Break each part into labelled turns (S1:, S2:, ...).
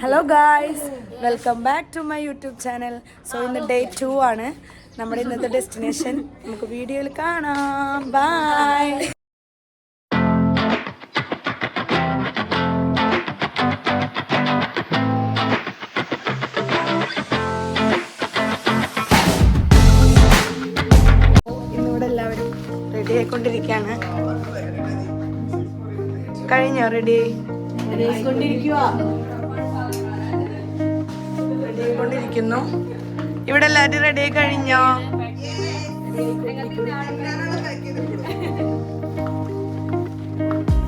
S1: Hello guys, welcome back to my YouTube channel. So ഇന്ന് day 2 ആണ് നമ്മുടെ ഇന്നത്തെ ഡെസ്റ്റിനേഷൻ. നമുക്ക് വീഡിയോയിൽ കാണാം. ബൈ. ഇന്നിവിടെ എല്ലാവരും റെഡി ആയിക്കൊണ്ടിരിക്കുകയാണ്. കഴിഞ്ഞോ? റെഡി കൊണ്ടിരിക്കുന്നു. ഇവിടെ എല്ലാവരും റെഡി ആയി കഴിഞ്ഞോ?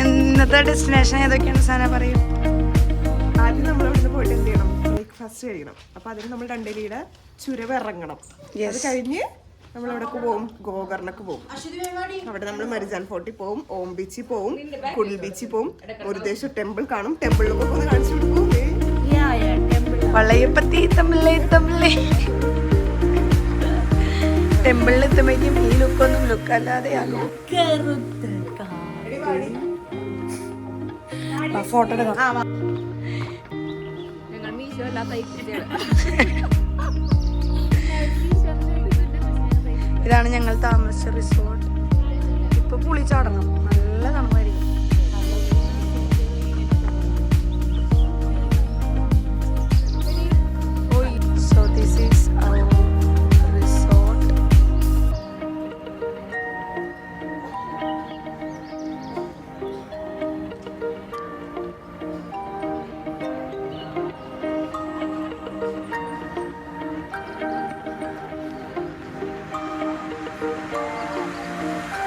S1: ഇന്നത്തെ ഡെസ്റ്റിനേഷൻ ഏതൊക്കെയാണ്? സാധനം പറയും.
S2: ആദ്യം നമ്മൾ ഇവിടുന്ന് പോയിട്ട് എന്ത് ചെയ്യണം? ബ്രേക്ക്ഫാസ്റ്റ് കഴിക്കണം. അപ്പൊ അതിന് നമ്മൾ ഡണ്ടേലിയുടെ ചുരവ് ഇറങ്ങണം. അത് കഴിഞ്ഞ് നമ്മൾ എവിടേക്ക് പോകും? ഗോകർണക്ക് പോകും. അവിടെ നമ്മൾ മരിജാൻ ഫോർട്ടിൽ പോകും, ഓം ബീച്ചിൽ പോകും, കുടിൽ ബീച്ചിൽ പോകും, മുരുദേശ്വർ ടെമ്പിൾ കാണും. ടെമ്പിളിലൊക്കെ ഒന്ന് കാണിച്ചു കൊടുക്കും.
S1: ടെമ്പിളിലെത്തുമ്പോഴേക്കും ഈ ലുക്കൊന്നും ലുക്കല്ലാതെയാകും. ഫോട്ടോ എടുക്കാം. ഇതാണ് ഞങ്ങൾ താമസിച്ച റിസോർട്ട്. ഇപ്പൊ പുളിച്ചാടണം, നല്ല തണുപ്പായിരിക്കും. So this is our resort.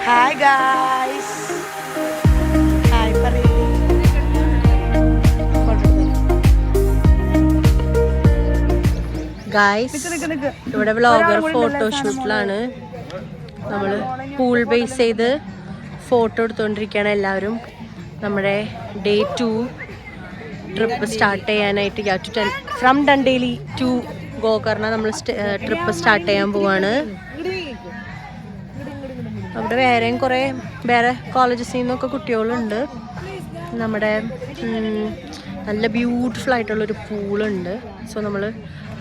S1: Hi guys. Hi Pari.
S3: Guys, ഇവിടെ വ്ളോഗർ ഫോട്ടോഷൂട്ടിലാണ്. നമ്മൾ പൂൾ ബേസ് ചെയ്ത് ഫോട്ടോ എടുത്തുകൊണ്ടിരിക്കുകയാണ് എല്ലാവരും. നമ്മുടെ ഡേ 2 ട്രിപ്പ് സ്റ്റാർട്ട് ചെയ്യാനായിട്ട് ഫ്രം ഡണ്ടേലി ടു ഗോകർണ നമ്മൾ ട്രിപ്പ് സ്റ്റാർട്ട് ചെയ്യാൻ പോവാണ്. അവിടെ വേറെ കോളേജസിൽ നിന്നൊക്കെ കുട്ടികളുണ്ട്. നമ്മുടെ നല്ല ബ്യൂട്ടിഫുൾ ആയിട്ടുള്ളൊരു പൂളുണ്ട്. സോ നമ്മൾ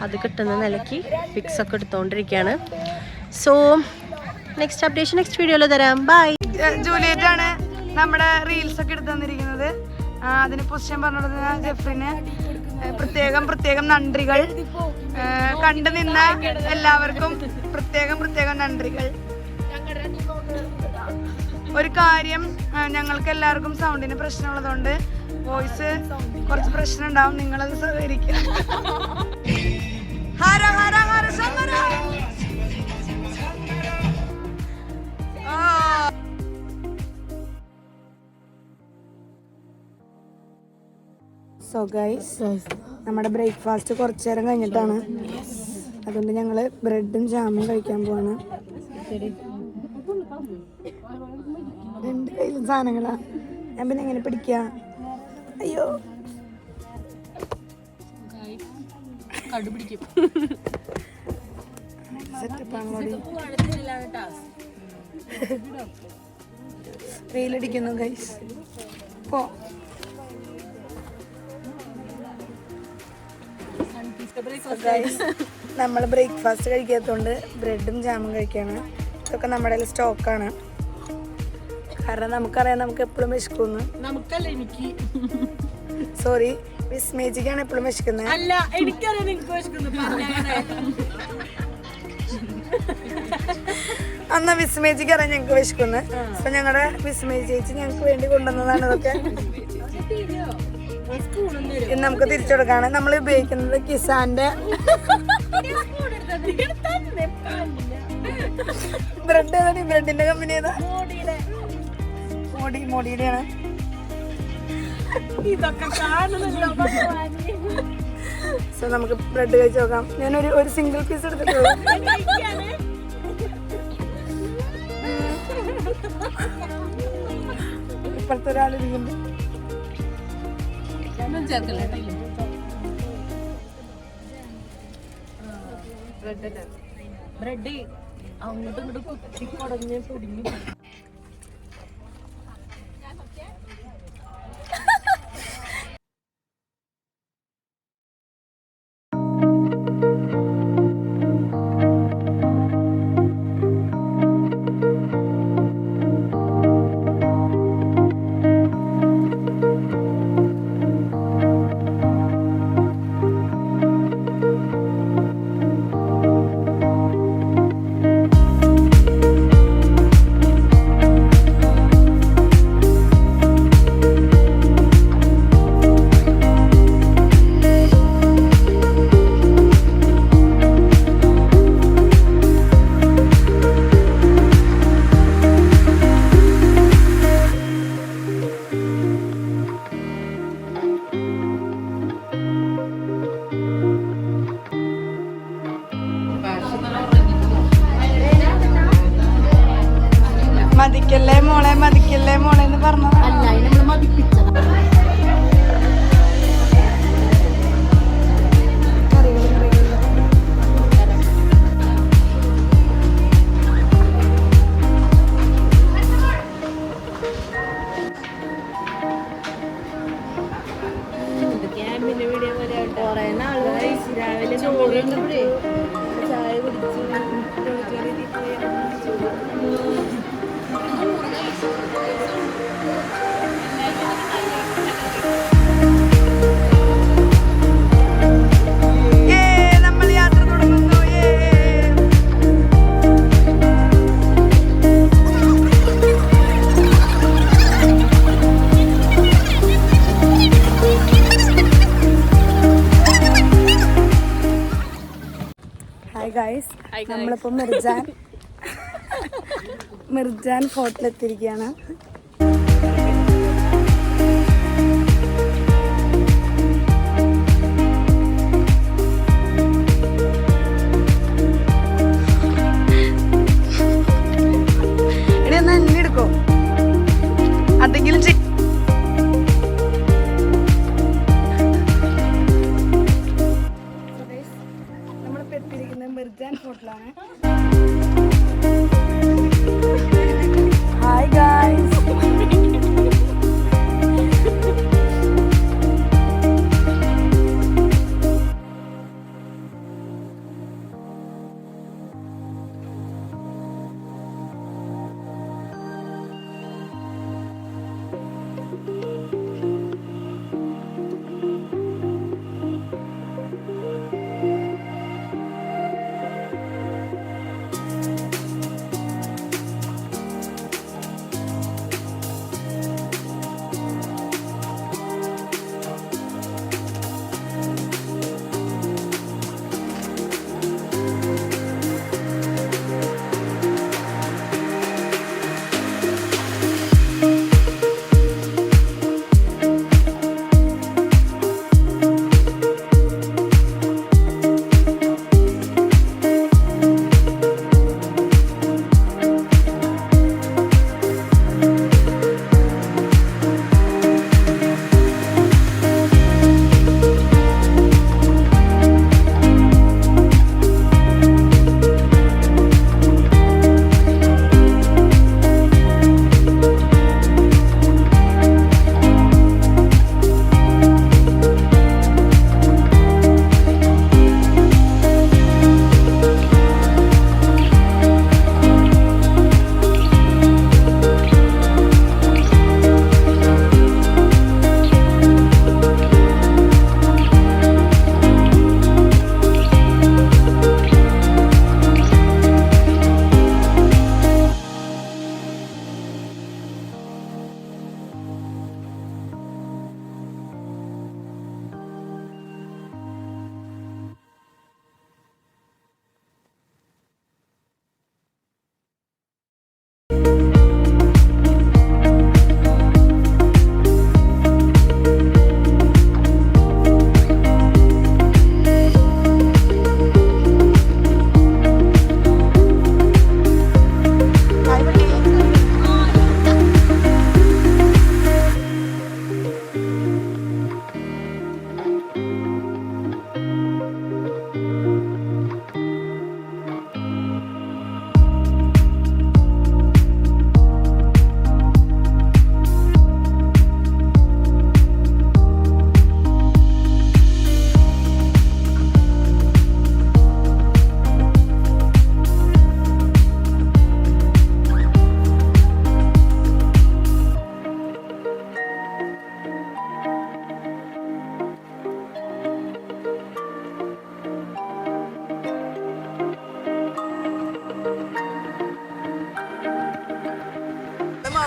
S3: അത് കിട്ടുന്ന നിലയ്ക്ക് പിക്സ് ഒക്കെ എടുത്തുകൊണ്ടിരിക്കുകയാണ്. സോ നെക്സ്റ്റ് അപ്ഡേഷൻ നെക്സ്റ്റ് വീഡിയോയിൽ തരാം. ബൈ.
S1: ജൂലിയറ്റ് ആണ് നമ്മുടെ റീൽസ് ഒക്കെ എടുത്തു തന്നിരിക്കുന്നത്. അതിന് പൊസിഷൻ പറഞ്ഞു കൊടുക്കുന്ന ജെഫ്രിന് പ്രത്യേകം നന്ദികൾ. കണ്ടു നിന്ന എല്ലാവർക്കും പ്രത്യേകം നന്ദികൾ. ഒരു കാര്യം, ഞങ്ങൾക്ക് എല്ലാവർക്കും സൗണ്ടിന് പ്രശ്നമുള്ളതുകൊണ്ട് വോയിസ് കുറച്ച് പ്രശ്നം ഉണ്ടാവും. നിങ്ങളത് സഹകരിക്കുക. ഹര ഹര ഹര ശങ്കര. സോ ഗൈസ്, നമ്മുടെ ബ്രേക്ക്ഫാസ്റ്റ് കുറച്ചു നേരം കഴിഞ്ഞിട്ടാണ്. അതുകൊണ്ട് ഞങ്ങൾ ബ്രെഡും ജാമും കഴിക്കാൻ പോവാണ്. 2 കയ്യിലും സാധനങ്ങളാ. ഞാൻ പിന്നെ എങ്ങനെ പിടിക്കുക? അയ്യോ, വെയിലടിക്കുന്നു ഗൈസ്. പോ. നമ്മൾ ബ്രേക്ക്ഫാസ്റ്റ് കഴിക്കാത്തതുകൊണ്ട് ബ്രെഡും ജാമും കഴിക്കുകയാണ്. ഇതൊക്കെ നമ്മുടെ സ്റ്റോക്കാണ്. കാരണം നമുക്കറിയാം നമുക്ക് എപ്പോഴും വിശക്കുന്നു. സോറി, വിസ്മേജിക്കാണ് എപ്പോഴും വിശക്കുന്നത്. അന്നാ വിസ്മേജിക്ക് അറിയാം ഞങ്ങൾക്ക് വിശക്കുന്നു. അപ്പൊ ഞങ്ങളുടെ വിസ്മേജി ചേച്ചി ഞങ്ങൾക്ക് വേണ്ടി കൊണ്ടുവന്നതാണ് ഇതൊക്കെ. ഇത് നമുക്ക് തിരിച്ചു കൊടുക്കാണ്. നമ്മൾ ഉപയോഗിക്കുന്നത് കിസാന്റെ ബ്രെഡ്. ഏതാണ് ഈ ബ്രെഡിന്റെ കമ്പനി? ഏതാ? മോഡിയുടെയാണ്. സോ നമുക്ക് ബ്രെഡ് കഴിച്ച് നോക്കാം. ഞാനൊരു സിംഗിൾ പീസ് എടുത്തിട്ടുള്ളൂ. ഇപ്പോഴത്തെ ഒരാളിരിക്കുന്നു.
S3: ബ്രെഡ് അങ്ങോട്ടും ഇങ്ങോട്ടും കുത്തി കുടഞ്ഞ് പൊടിഞ്ഞു.
S1: മതിക്കല്ലേ മോളെ എന്ന് പറഞ്ഞതാ. രാവിലെ ചോറ് ചായ കുടിച്ചു. നമ്മൾ യാത്ര തുടങ്ങുന്നു. ഹായ് ഗൈസ്, നമ്മളിപ്പോൾ മിർജാൻ ഫോർട്ടിലെത്തിയിരിക്കുകയാണ്. ഇനി ഒന്ന് എന്നെ എടുക്കോ അതെങ്കിലും നമ്മളിപ്പോൾ എത്തിയിരിക്കുന്നത് Mirjan ഫോർട്ടിലാണ്. Hi guys,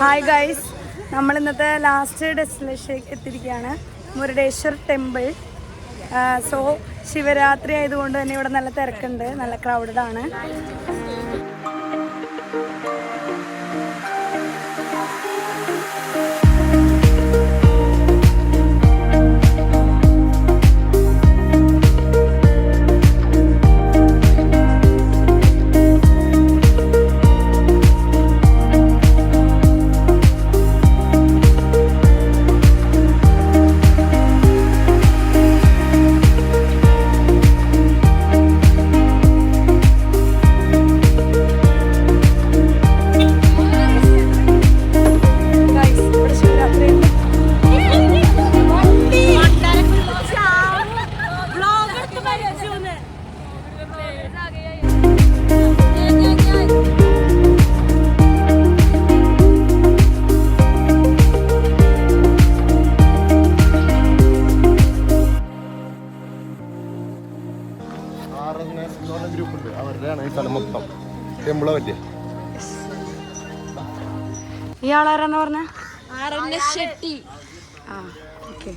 S1: hi guys, നമ്മൾ ഇന്നത്തെ ലാസ്റ്റ് ഡെസ്റ്റിനേഷനിലേക്ക് എത്തിയിരിക്കുകയാണ്, മുരുടേശ്വർ ടെമ്പിൾ. സോ ശിവരാത്രി ആയതുകൊണ്ട് തന്നെ ഇവിടെ നല്ല തിരക്കുണ്ട്, നല്ല ക്രൗഡഡ് ആണ്.
S4: എന്ന് പറഞ്ഞ ഗ്രൂപ്പ് ഉണ്ട്, അവരുടെയാണ് ഈ സ്ഥലം മൊത്തം ടെമ്പിളെ പറ്റിയ.
S1: ഇയാളാരാന്ന് പറഞ്ഞ?
S3: ഷെട്ടി.
S1: ആ ഓക്കെ.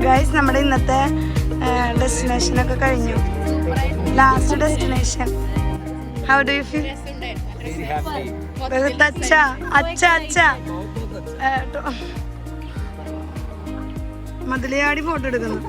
S1: ഗൈസ്, നമ്മുടെ ഇന്നത്തെ ഡെസ്റ്റിനേഷനൊക്കെ കഴിഞ്ഞു. Last destination. How do you feel? അച്ഛ അച്ഛ അച്ഛ മതിലയാടി ഫോട്ടോ എടുക്കുന്നു.